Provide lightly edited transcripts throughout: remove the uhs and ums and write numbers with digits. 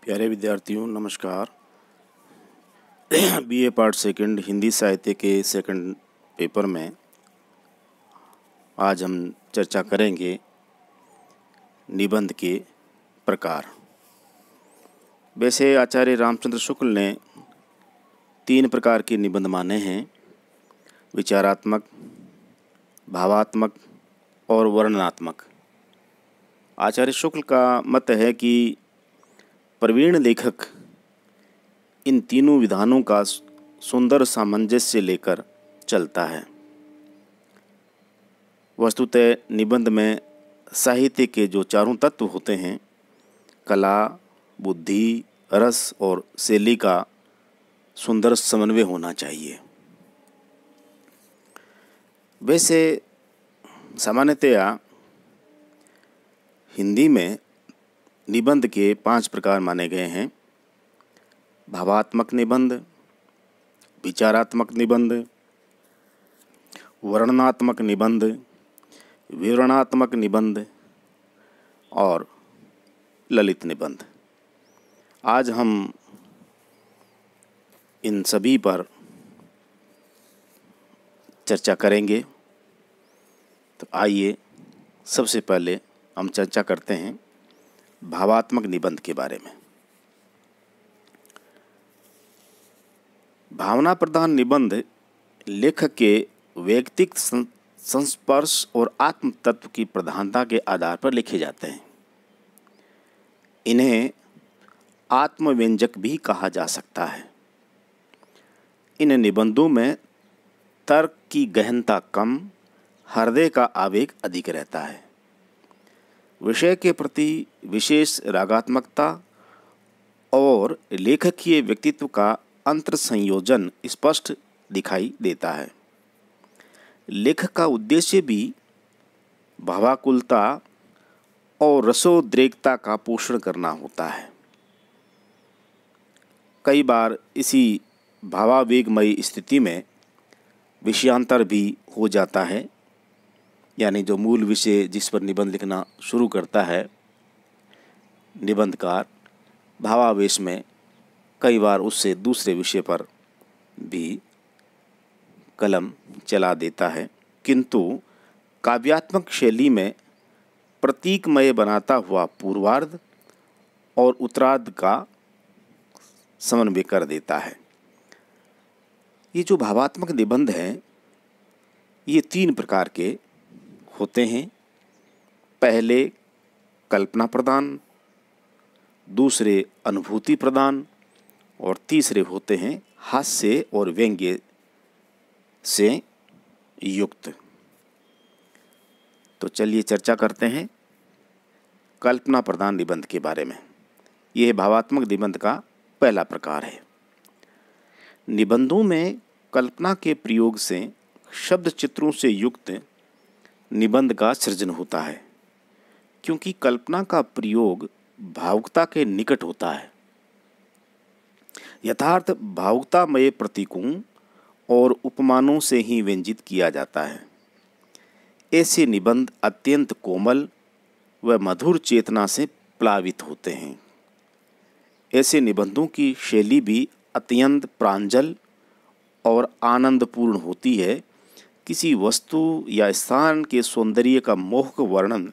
प्यारे विद्यार्थियों नमस्कार। बीए पार्ट सेकंड हिंदी साहित्य के सेकंड पेपर में आज हम चर्चा करेंगे निबंध के प्रकार। वैसे आचार्य रामचंद्र शुक्ल ने 3 प्रकार के निबंध माने हैं: विचारात्मक, भावात्मक और वर्णनात्मक। आचार्य शुक्ल का मत है कि प्रवीण लेखक इन तीनों विधानों का सुंदर सामंजस्य लेकर चलता है। वस्तुतः निबंध में साहित्य के जो चारों तत्व होते हैं, कला, बुद्धि, रस और शैली का सुंदर समन्वय होना चाहिए। वैसे सामान्यतया हिंदी में निबंध के 5 प्रकार माने गए हैं: भावात्मक निबंध, विचारात्मक निबंध, वर्णनात्मक निबंध, विवरणात्मक निबंध और ललित निबंध। आज हम इन सभी पर चर्चा करेंगे। तो आइए सबसे पहले हम चर्चा करते हैं भावात्मक निबंध के बारे में। भावना प्रधान निबंध लेखक के वैयक्तिक संस्पर्श और आत्म तत्व की प्रधानता के आधार पर लिखे जाते हैं। इन्हें आत्मव्यंजक भी कहा जा सकता है। इन निबंधों में तर्क की गहनता कम, हृदय का आवेग अधिक रहता है। विषय के प्रति विशेष रागात्मकता और लेखकीय व्यक्तित्व का अंतर संयोजन स्पष्ट दिखाई देता है। लेखक का उद्देश्य भी भावाकुलता और रसोद्रेकता का पोषण करना होता है। कई बार इसी भावावेगमयी स्थिति में विषयांतर भी हो जाता है, यानी जो मूल विषय जिस पर निबंध लिखना शुरू करता है निबंधकार, भावावेश में कई बार उससे दूसरे विषय पर भी कलम चला देता है। किंतु काव्यात्मक शैली में प्रतीकमय बनाता हुआ पूर्वार्ध और उत्तरार्ध का समन्वय कर देता है। ये जो भावात्मक निबंध हैं, ये 3 प्रकार के होते हैं। पहले कल्पना प्रदान, दूसरे अनुभूति प्रदान और तीसरे होते हैं हास्य और व्यंग्य से युक्त। तो चलिए चर्चा करते हैं कल्पना प्रदान निबंध के बारे में। यह भावात्मक निबंध का पहला प्रकार है। निबंधों में कल्पना के प्रयोग से शब्द चित्रों से युक्त निबंध का सृजन होता है, क्योंकि कल्पना का प्रयोग भावुकता के निकट होता है। यथार्थ भावुकतामय प्रतीकों और उपमानों से ही व्यंजित किया जाता है। ऐसे निबंध अत्यंत कोमल व मधुर चेतना से प्लावित होते हैं। ऐसे निबंधों की शैली भी अत्यंत प्रांजल और आनंदपूर्ण होती है। किसी वस्तु या स्थान के सौंदर्य का मोहक वर्णन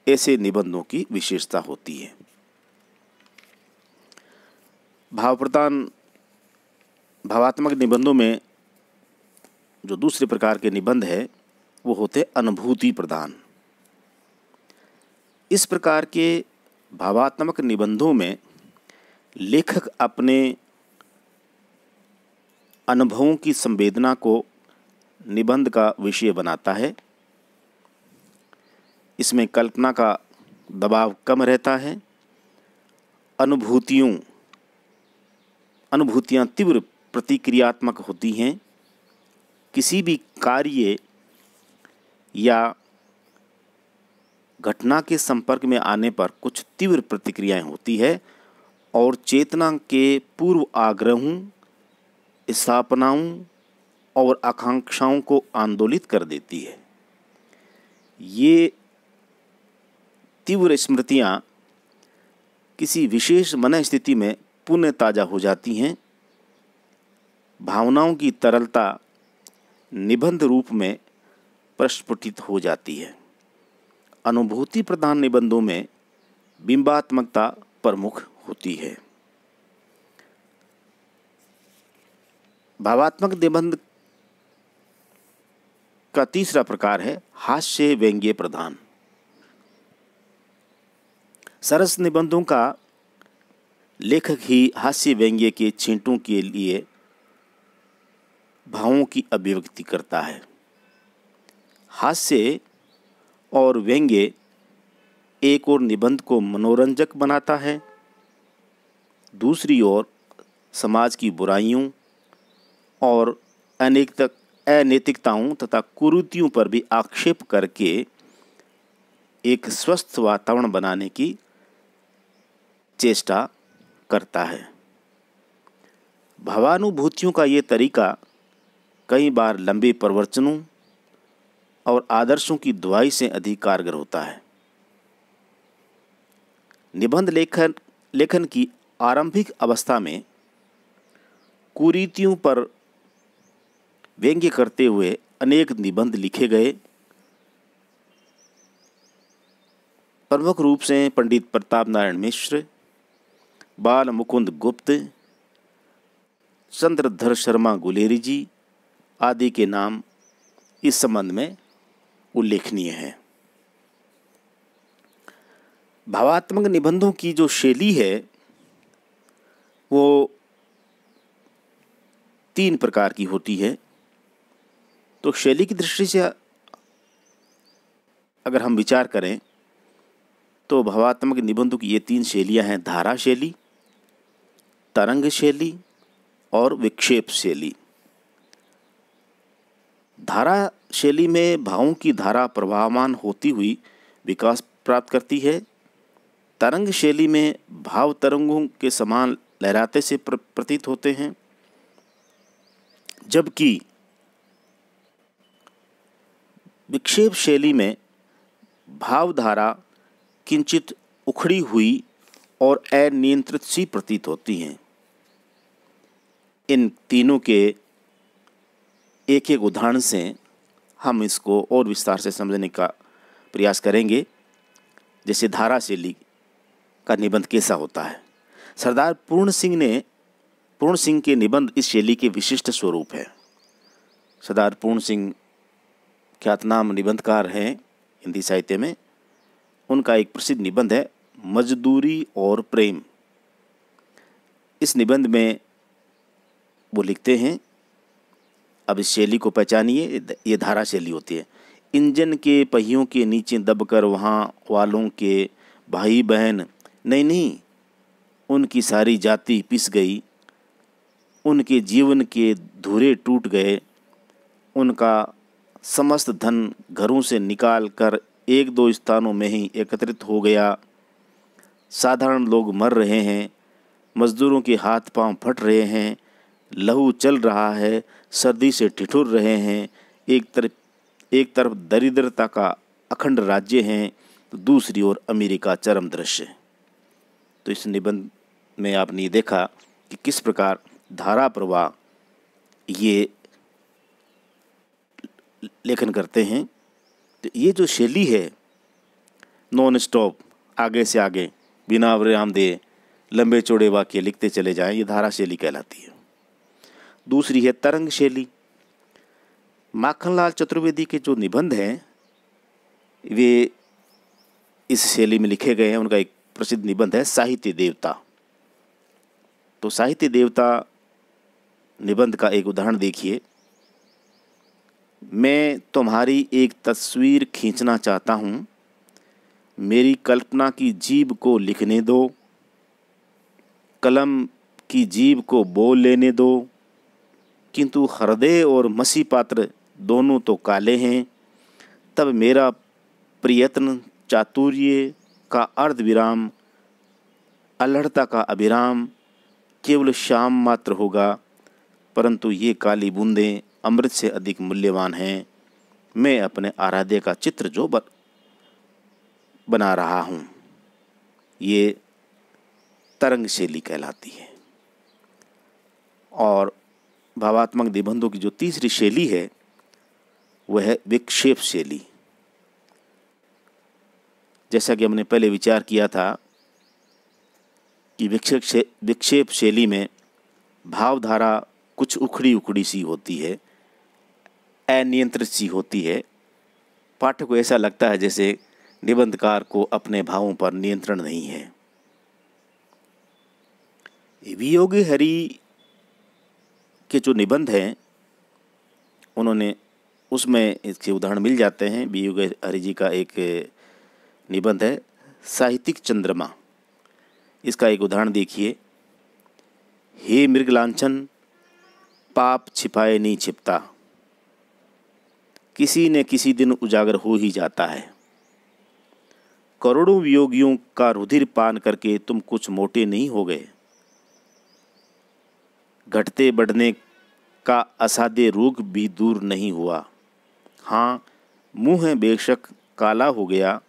ऐसे निबंधों की विशेषता होती है। भावात्मक निबंधों में जो दूसरे प्रकार के निबंध है वो होते अनुभूति प्रधान। इस प्रकार के भावात्मक निबंधों में लेखक अपने अनुभवों की संवेदना को निबंध का विषय बनाता है। इसमें कल्पना का दबाव कम रहता है। अनुभूतियाँ तीव्र प्रतिक्रियात्मक होती हैं। किसी भी कार्य या घटना के संपर्क में आने पर कुछ तीव्र प्रतिक्रियाएं होती है और चेतना के पूर्व आग्रहों, स्थापनाओं और आकांक्षाओं को आंदोलित कर देती है। ये तीव्र स्मृतियाँ किसी विशेष मन स्थिति में पुनः ताज़ा हो जाती हैं। भावनाओं की तरलता निबंध रूप में प्रस्फुटित हो जाती है। अनुभूति प्रधान निबंधों में बिंबात्मकता प्रमुख होती है। भावात्मक निबंध का तीसरा प्रकार है हास्य व्यंग्य प्रधान। सरस निबंधों का लेखक ही हास्य व्यंग्य के छींटों के लिए भावों की अभिव्यक्ति करता है। हास्य और व्यंग्य एक और निबंध को मनोरंजक बनाता है, दूसरी ओर समाज की बुराइयों और अनैतिकताओं तथा कुरीतियों पर भी आक्षेप करके एक स्वस्थ वातावरण बनाने की चेष्टा करता है। भावानुभूतियों का ये तरीका कई बार लंबे प्रवचनों और आदर्शों की दुहाई से अधिक कारगर होता है। निबंध लेखन की आरंभिक अवस्था में कुरीतियों पर व्यंग्य करते हुए अनेक निबंध लिखे गए। प्रमुख रूप से पंडित प्रताप नारायण मिश्र, बाल मुकुंद गुप्त, चंद्रधर शर्मा गुलेरी जी आदि के नाम इस संबंध में उल्लेखनीय है। भावात्मक निबंधों की जो शैली है वो 3 प्रकार की होती है। तो शैली की दृष्टि से अगर हम विचार करें तो भावात्मक निबंधों की ये 3 शैलियां हैं: धारा शैली, तरंग शैली और विक्षेप शैली। धारा शैली में भावों की धारा प्रवाहमान होती हुई विकास प्राप्त करती है। तरंग शैली में भाव तरंगों के समान लहराते से प्रतीत होते हैं, जबकि विक्षेप शैली में भावधारा किंचित उखड़ी हुई और अनियंत्रित सी प्रतीत होती हैं। इन तीनों के एक एक उदाहरण से हम इसको और विस्तार से समझने का प्रयास करेंगे। जैसे धारा शैली का निबंध कैसा होता है। सरदार पूर्ण सिंह के निबंध इस शैली के विशिष्ट स्वरूप है। सरदार पूर्ण सिंह ख्यातनाम निबंधकार हैं हिंदी साहित्य में। उनका एक प्रसिद्ध निबंध है मजदूरी और प्रेम। इस निबंध में वो लिखते हैं, अब इस शैली को पहचानिए, ये धारा शैली होती है। इंजन के पहियों के नीचे दबकर वहाँ वालों के भाई बहन नहीं उनकी सारी जाति पिस गई, उनके जीवन के धुरे टूट गए, उनका समस्त धन घरों से निकाल कर 1-2 स्थानों में ही एकत्रित हो गया। साधारण लोग मर रहे हैं, मजदूरों के हाथ पांव फट रहे हैं, लहू चल रहा है, सर्दी से ठिठुर रहे हैं। एक तरफ दरिद्रता का अखंड राज्य है तो दूसरी ओर अमीरी का चरम दृश्य। तो इस निबंध में आपने ये देखा कि किस प्रकार धारा प्रवाह ये लेखन करते हैं। तो ये जो शैली है, नॉन स्टॉप, आगे से आगे, बिना विराम दिए लंबे चौड़े वाक्य लिखते चले जाएं, ये धारा शैली कहलाती है। दूसरी है तरंग शैली। माखनलाल चतुर्वेदी के जो निबंध हैं वे इस शैली में लिखे गए हैं। उनका एक प्रसिद्ध निबंध है साहित्य देवता। तो साहित्य देवता निबंध का एक उदाहरण देखिए। मैं तुम्हारी एक तस्वीर खींचना चाहता हूँ, मेरी कल्पना की जीभ को लिखने दो, कलम की जीभ को बोल लेने दो, किंतु हृदय और मसी पात्र दोनों तो काले हैं। तब मेरा प्रयत्न चातुर्य का अर्ध विराम, अल्हड़ता का अभिराम केवल शाम मात्र होगा, परंतु ये काली बूंदें अमृत से अधिक मूल्यवान हैं। मैं अपने आराध्य का चित्र जो बना रहा हूँ। ये तरंग शैली कहलाती है। और भावात्मक निबंधों की जो तीसरी शैली है वह है विक्षेप शैली। जैसा कि हमने पहले विचार किया था कि विक्षेप शैली में भावधारा कुछ उखड़ी उखड़ी सी होती है, अनियंत्रित सी होती है। पाठक को ऐसा लगता है जैसे निबंधकार को अपने भावों पर नियंत्रण नहीं है। वियोगी हरि के जो निबंध हैं उन्होंने उसमें इसके उदाहरण मिल जाते हैं। वियोगी हरि जी का एक निबंध है साहित्यिक चंद्रमा। इसका एक उदाहरण देखिए। हे मृगलांछन पाप छिपाए नहीं छिपता, किसी न किसी दिन उजागर हो ही जाता है। करोड़ों वियोगियों का रुधिर पान करके तुम कुछ मोटे नहीं हो गए। घटते बढ़ने का असाध्य रोग भी दूर नहीं हुआ। हाँ, मुंह बेशक काला हो गया,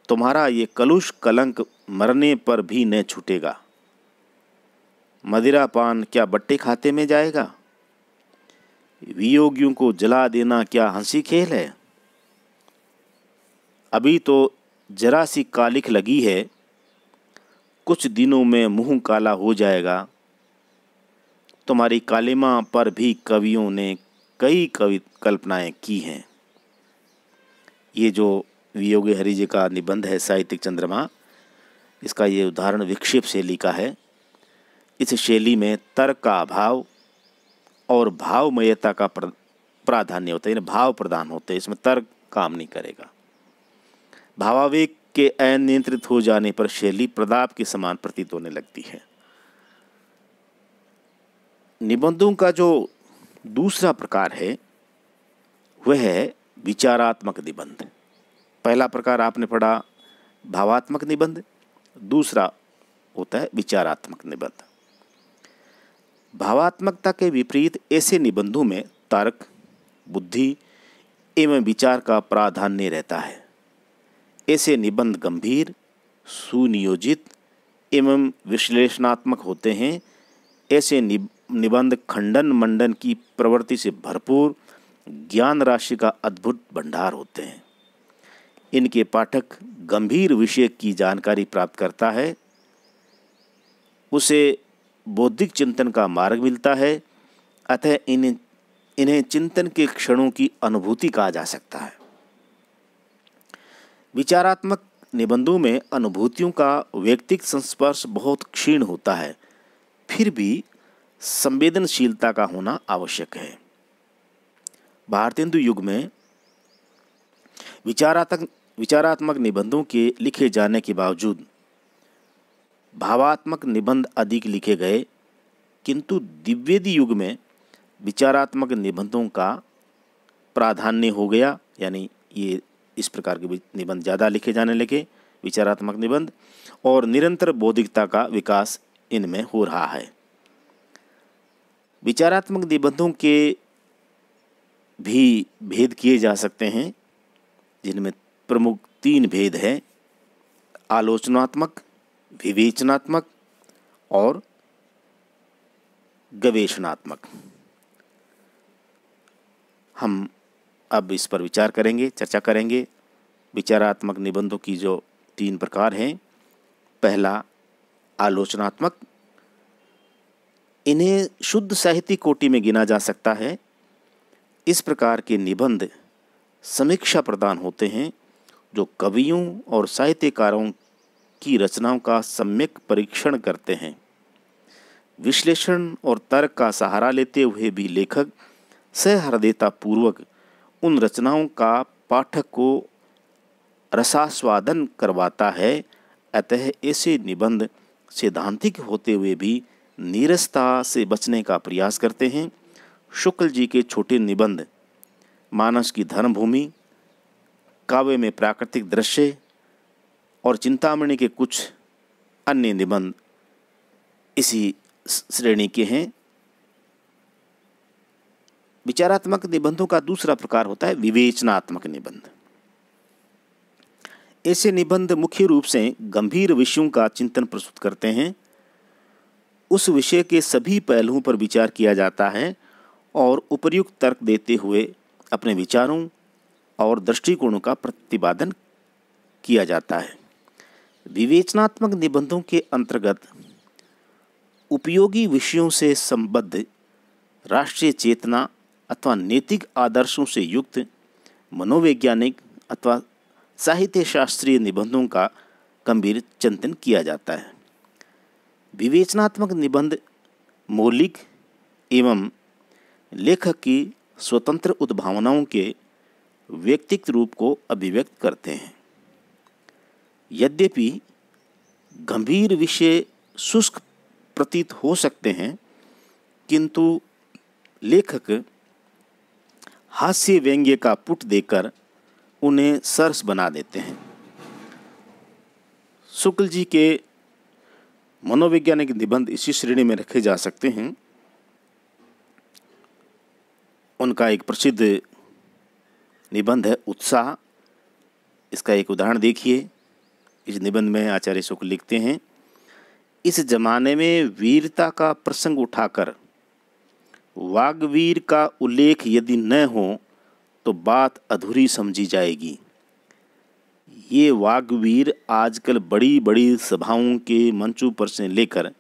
तुम्हारा ये कलुष कलंक मरने पर भी न छूटेगा। मदिरा पान क्या बट्टे खाते में जाएगा? वियोगियों को जला देना क्या हंसी खेल है? अभी तो जरा सी कालिख लगी है, कुछ दिनों में मुंह काला हो जाएगा। तुम्हारी कालिमा पर भी कवियों ने कई कल्पनाएं की हैं। ये जो वियोगी हरि जी का निबंध है साहित्यिक चंद्रमा, इसका ये उदाहरण विक्षेप शैली का है। इस शैली में तर्क का अभाव और भावमयता का प्राधान्य होता है, यानी भाव प्रदान होते हैं। इसमें तर्क काम नहीं करेगा। भावावेग के अनियंत्रित हो जाने पर शैली प्रदाप के समान प्रतीत होने लगती है। निबंधों का जो दूसरा प्रकार है वह है विचारात्मक निबंध। पहला प्रकार आपने पढ़ा भावात्मक निबंध, दूसरा होता है विचारात्मक निबंध। भावात्मकता के विपरीत ऐसे निबंधों में तर्क, बुद्धि एवं विचार का प्राधान्य रहता है। ऐसे निबंध गंभीर, सुनियोजित एवं विश्लेषणात्मक होते हैं। ऐसे निबंध खंडन मंडन की प्रवृत्ति से भरपूर ज्ञान राशि का अद्भुत भंडार होते हैं। इनके पाठक गंभीर विषय की जानकारी प्राप्त करता है, उसे बौद्धिक चिंतन का मार्ग मिलता है। अतः इन्हें चिंतन के क्षणों की अनुभूति कहा जा सकता है। विचारात्मक निबंधों में अनुभूतियों का व्यक्तिगत संस्पर्श बहुत क्षीण होता है, फिर भी संवेदनशीलता का होना आवश्यक है। भारतेंदु युग में विचारात्मक निबंधों के लिखे जाने के बावजूद भावात्मक निबंध अधिक लिखे गए, किंतु द्विवेदी युग में विचारात्मक निबंधों का प्राधान्य हो गया, यानी ये इस प्रकार के निबंध ज़्यादा लिखे जाने लगे, विचारात्मक निबंध, और निरंतर बौद्धिकता का विकास इनमें हो रहा है। विचारात्मक निबंधों के भी भेद किए जा सकते हैं, जिनमें प्रमुख 3 भेद हैं: आलोचनात्मक, विवेचनात्मक और गवेषणात्मक। हम अब इस पर विचार करेंगे, चर्चा करेंगे। विचारात्मक निबंधों की जो 3 प्रकार हैं। पहला आलोचनात्मक, इन्हें शुद्ध साहित्य कोटि में गिना जा सकता है। इस प्रकार के निबंध समीक्षा प्रदान होते हैं, जो कवियों और साहित्यकारों की रचनाओं का सम्यक परीक्षण करते हैं। विश्लेषण और तर्क का सहारा लेते हुए भी लेखक सहृदयता पूर्वक उन रचनाओं का पाठक को रसास्वादन करवाता है। अतः ऐसे निबंध सैद्धांतिक होते हुए भी नीरसता से बचने का प्रयास करते हैं। शुक्ल जी के छोटे निबंध मानस की धर्मभूमि, काव्य में प्राकृतिक दृश्य और चिंतामणि के कुछ अन्य निबंध इसी श्रेणी के हैं। विचारात्मक निबंधों का दूसरा प्रकार होता है विवेचनात्मक निबंध। ऐसे निबंध मुख्य रूप से गंभीर विषयों का चिंतन प्रस्तुत करते हैं। उस विषय के सभी पहलुओं पर विचार किया जाता है और उपर्युक्त तर्क देते हुए अपने विचारों और दृष्टिकोणों का प्रतिपादन किया जाता है। विवेचनात्मक निबंधों के अंतर्गत उपयोगी विषयों से संबद्ध राष्ट्रीय चेतना अथवा नैतिक आदर्शों से युक्त मनोवैज्ञानिक अथवा साहित्य शास्त्रीय निबंधों का गंभीर चिंतन किया जाता है। विवेचनात्मक निबंध मौलिक एवं लेखक की स्वतंत्र उद्भावनाओं के व्यक्तिगत रूप को अभिव्यक्त करते हैं। यद्यपि गंभीर विषय शुष्क प्रतीत हो सकते हैं, किंतु लेखक हास्य व्यंग्य का पुट देकर उन्हें सरस बना देते हैं। शुक्ल जी के मनोवैज्ञानिक निबंध इसी श्रेणी में रखे जा सकते हैं। उनका एक प्रसिद्ध निबंध है उत्साह। इसका एक उदाहरण देखिए। इस निबंध में आचार्य शुक्ल लिखते हैं, इस जमाने में वीरता का प्रसंग उठाकर वाग्वीर का उल्लेख यदि न हो तो बात अधूरी समझी जाएगी। ये वाग्वीर आजकल बड़ी बड़ी सभाओं के मंचों पर से लेकर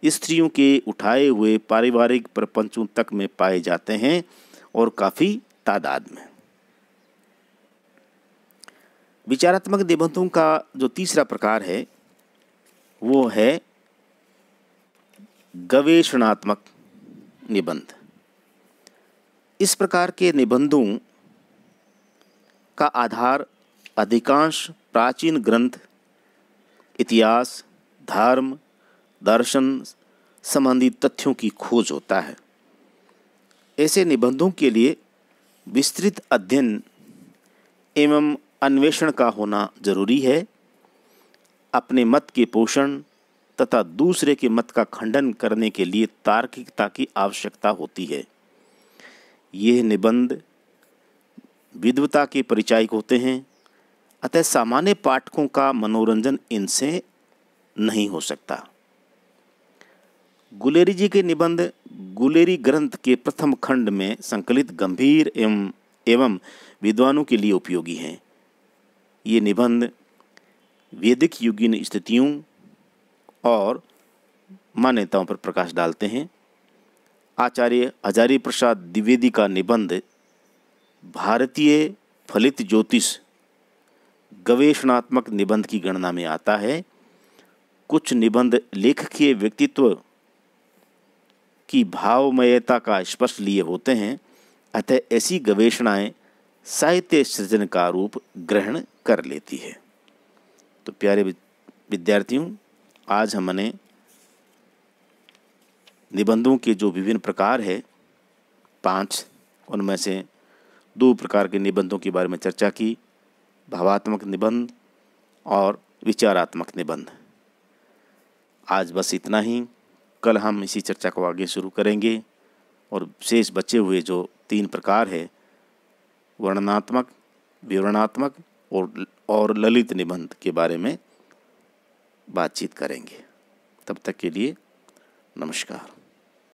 स्त्रियों के उठाए हुए पारिवारिक प्रपंचों तक में पाए जाते हैं और काफ़ी तादाद में। विचारात्मक निबंधों का जो तीसरा प्रकार है वो है गवेषणात्मक निबंध। इस प्रकार के निबंधों का आधार अधिकांश प्राचीन ग्रंथ, इतिहास, धर्म, दर्शन संबंधी तथ्यों की खोज होता है। ऐसे निबंधों के लिए विस्तृत अध्ययन एवं अन्वेषण का होना जरूरी है। अपने मत के पोषण तथा दूसरे के मत का खंडन करने के लिए तार्किकता की आवश्यकता होती है। ये निबंध विद्वता के परिचायक होते हैं, अतः सामान्य पाठकों का मनोरंजन इनसे नहीं हो सकता। गुलेरी जी के निबंध गुलेरी ग्रंथ के प्रथम खंड में संकलित गंभीर एवं विद्वानों के लिए उपयोगी हैं। ये निबंध वैदिक युगीन स्थितियों और मान्यताओं पर प्रकाश डालते हैं। आचार्य हजारी प्रसाद द्विवेदी का निबंध भारतीय फलित ज्योतिष गवेषणात्मक निबंध की गणना में आता है। कुछ निबंध लेखकीय व्यक्तित्व की भावमयता का स्पर्श लिए होते हैं, अतः ऐसी गवेषणाएं साहित्य सृजन का रूप ग्रहण कर लेती है। तो प्यारे विद्यार्थियों, आज हमने निबंधों के जो विभिन्न प्रकार है 5, उनमें से 2 प्रकार के निबंधों के बारे में चर्चा की, भावात्मक निबंध और विचारात्मक निबंध। आज बस इतना ही। कल हम इसी चर्चा को आगे शुरू करेंगे और शेष बचे हुए जो 3 प्रकार है वर्णनात्मक, विवरणात्मक और ललित निबंध के बारे में बातचीत करेंगे। तब तक के लिए नमस्कार।